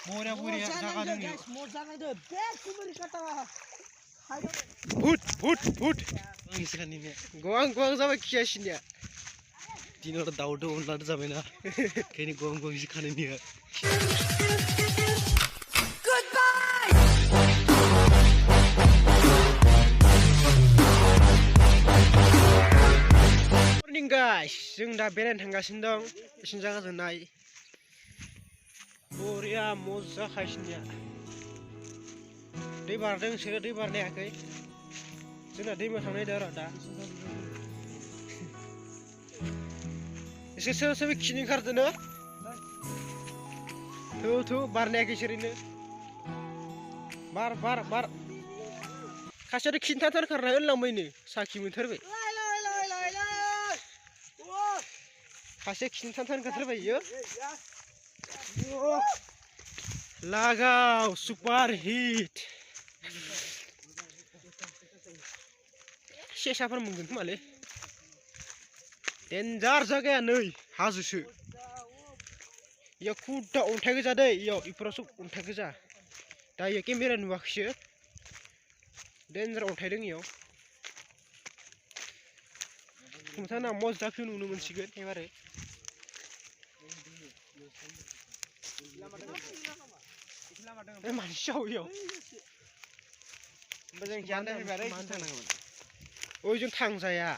Bore jaga dong guys, mau jangan deh. Best kumuri kata. Put. Ngiskan ini. Goang sama kiasin ya. Dino ada daudo unlar zamena. Kayaknya goang ngiskan ini ya. Goodbye. Morning guys, जों दा बेरायनो थांगासिनो दं. इसिन जागा जों नाय. बरिया मजा खायसिनिया. दै बारदों सोरो दै बारनायाखै. जोंना दैमा थांनाय दा दा. एसे सोर खिनि ओंखारदोनो. थु बारनायाखै सोरैनो. बार. खासेयाथ' खिन्थाथार खारना होनलांबायनो साखि मोनथारबाय. खासे खिन्थाथार ओंखारथारबाय इयो. लागाव सुपार हिट. सेसाफोर मोनगोन खोमालै. डेन्जार जागाया नै हाजोसो. इयाव खुदा अन्थाइ गोजा दै इयाव इफोरावसो अन्थाइ गोजा. दा इयो केमेरा नुवाखैसो. डेन्जार अन्थाइ दं इयाव. नोंथाङा मजा भिउ नुनो मोनसिगोन एबारो. मानसि जाव इयाव. ओइ जों थांजाया.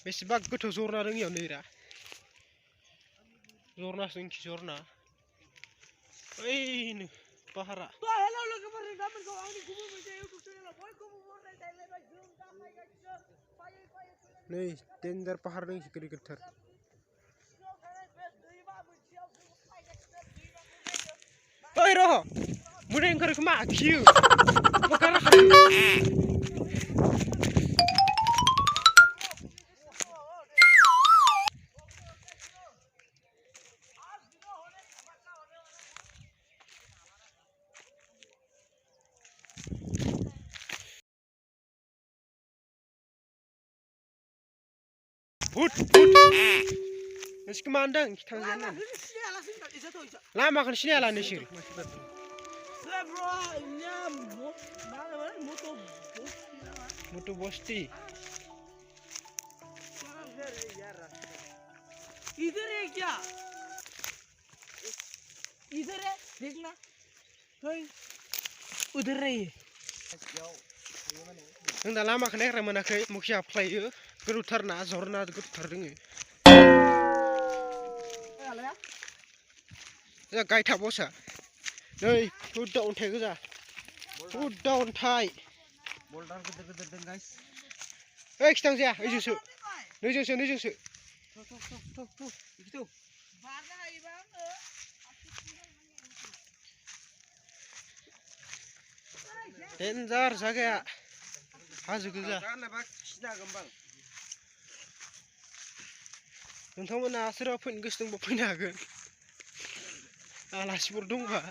बेसेबा गोथौ जरना दं इयाव नैरा. जरनासो दं जरना. ओइनो पाहारा. Hello लोगोफोर, गाबोनखौ आंनि गुबुन मोनसे YouTube चेनेलाव बयखौबो बरायनाय जालायबाय. जों दा फैगासिनो फायै नै डेन्जार पाहार दं गिदिर-गिदिरथार. ओइ र' मोदाय ओंखारो खोमा खियो. पकारा Put. Nasi kemandang kita jalan. Lama kan sini ala nasi. Moto bosti. इधर है क्या? इधर है देखना. उधर रही है. Nang dah lama kan ekra menakai mukia play yo. Gerutar na zorna gerutar dengi. Ya gai tak bosa. Nei, udah ontai kerja. Udah ontai. Boulder gede deng guys. Kita tangsia, ijusu. Nujusu. Tuh, gitu. Denjar jaga. Hazu kerja. Nonton mana asal apa yang gustung bapak ni agak. Alas berdung ba.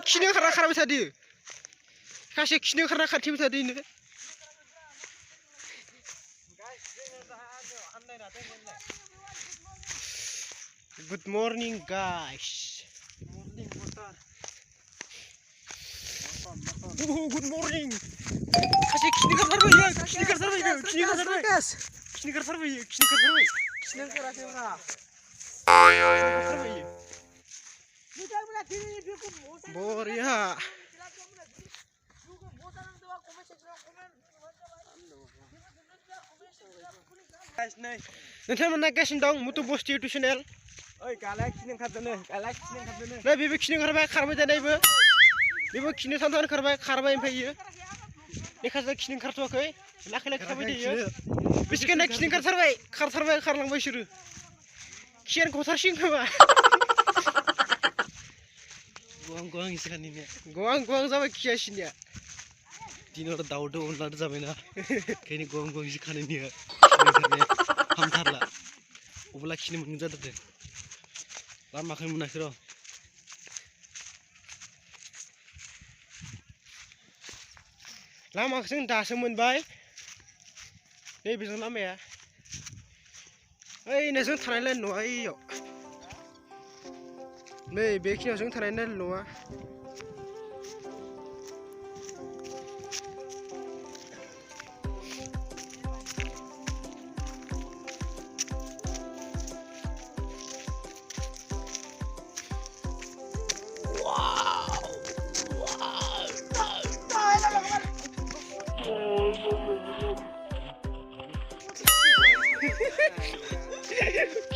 Kini kerana tadi. Kasih kini kerana kati tadi ni. Good morning guys. Good morning. Kasih kini kerana Boria. Nanti mana kasih dong mutu bosti itu channel. Oi, galak kini katanya. Nah, bebek kini kerana karba jadi ibu. Bebek kini santan karba yang payu. Nekazak kini kartu aku. Laki karba dia. Biskan nak kini karba karlang baishuru. Kian kau sarsing kau. Goang iskan ini. Goang sama kiasin ya. Dino ada daudo unlar zamena. Kayaknya goang iskan ini ya. Hamtarlah. Ublah kini menginjat deh. Lama kan menakiro. Lama kan dah semen bay. Ini bisa lama ya. ओइ नोंजों थानायलाय न'आ ओइयाव नै बेखिनियाव जों थानायलाय न'आ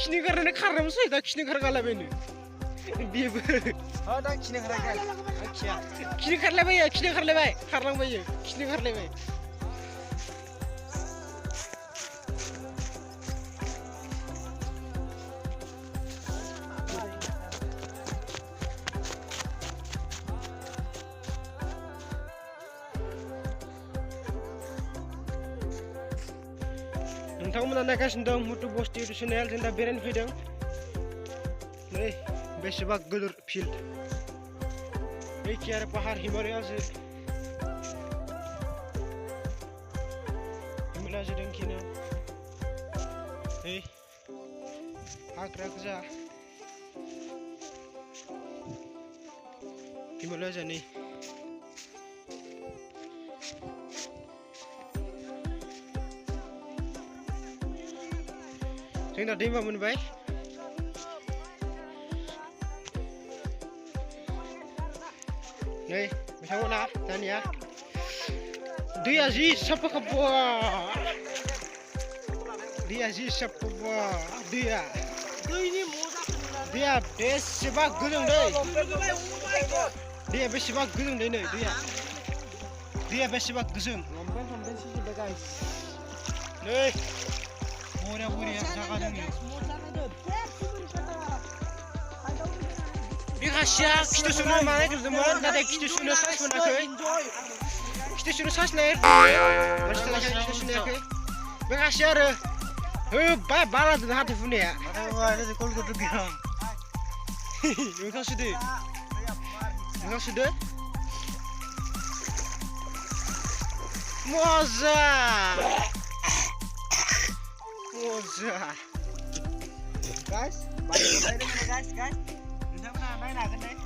खिनि गारनानै खारनामसै दा खिनि खारगालाबायनो बेबो दा खिनो खाराखै खिनि खारलायबाय खारलांबायो खिनि खारलायबाय नोंथांमोना नायगासिनो दं मुटु बस्ति इउटुब चेनेल जों दा बेरायनो फैदों नै बेसेबा गोदोर फिल्ड एखे आरो पाहाड़ हिमालय हाजो दंखिनो नै हाग्रा गोजा हिमालय हाजो नै जों दा दैमा मोनबाय नै बिथांमोना दानिया दैया जि साफा खाबा दैया दैया बेसेबा गोजों दै दैया बेसेबा गोजों दै नै दैया बेसेबा गोजों नै बरिया जागा दङ बे खासिया खिथु सुनो मानो नागिरदोंमोन नाथाय खिथु सुनो सान्स मोनाखै खिथु सुनो सान्स नागिरदों बे खासिया आरो होबाय बारा दों हाथै फुनाया मोखां सुदो मजा guys, nonton apa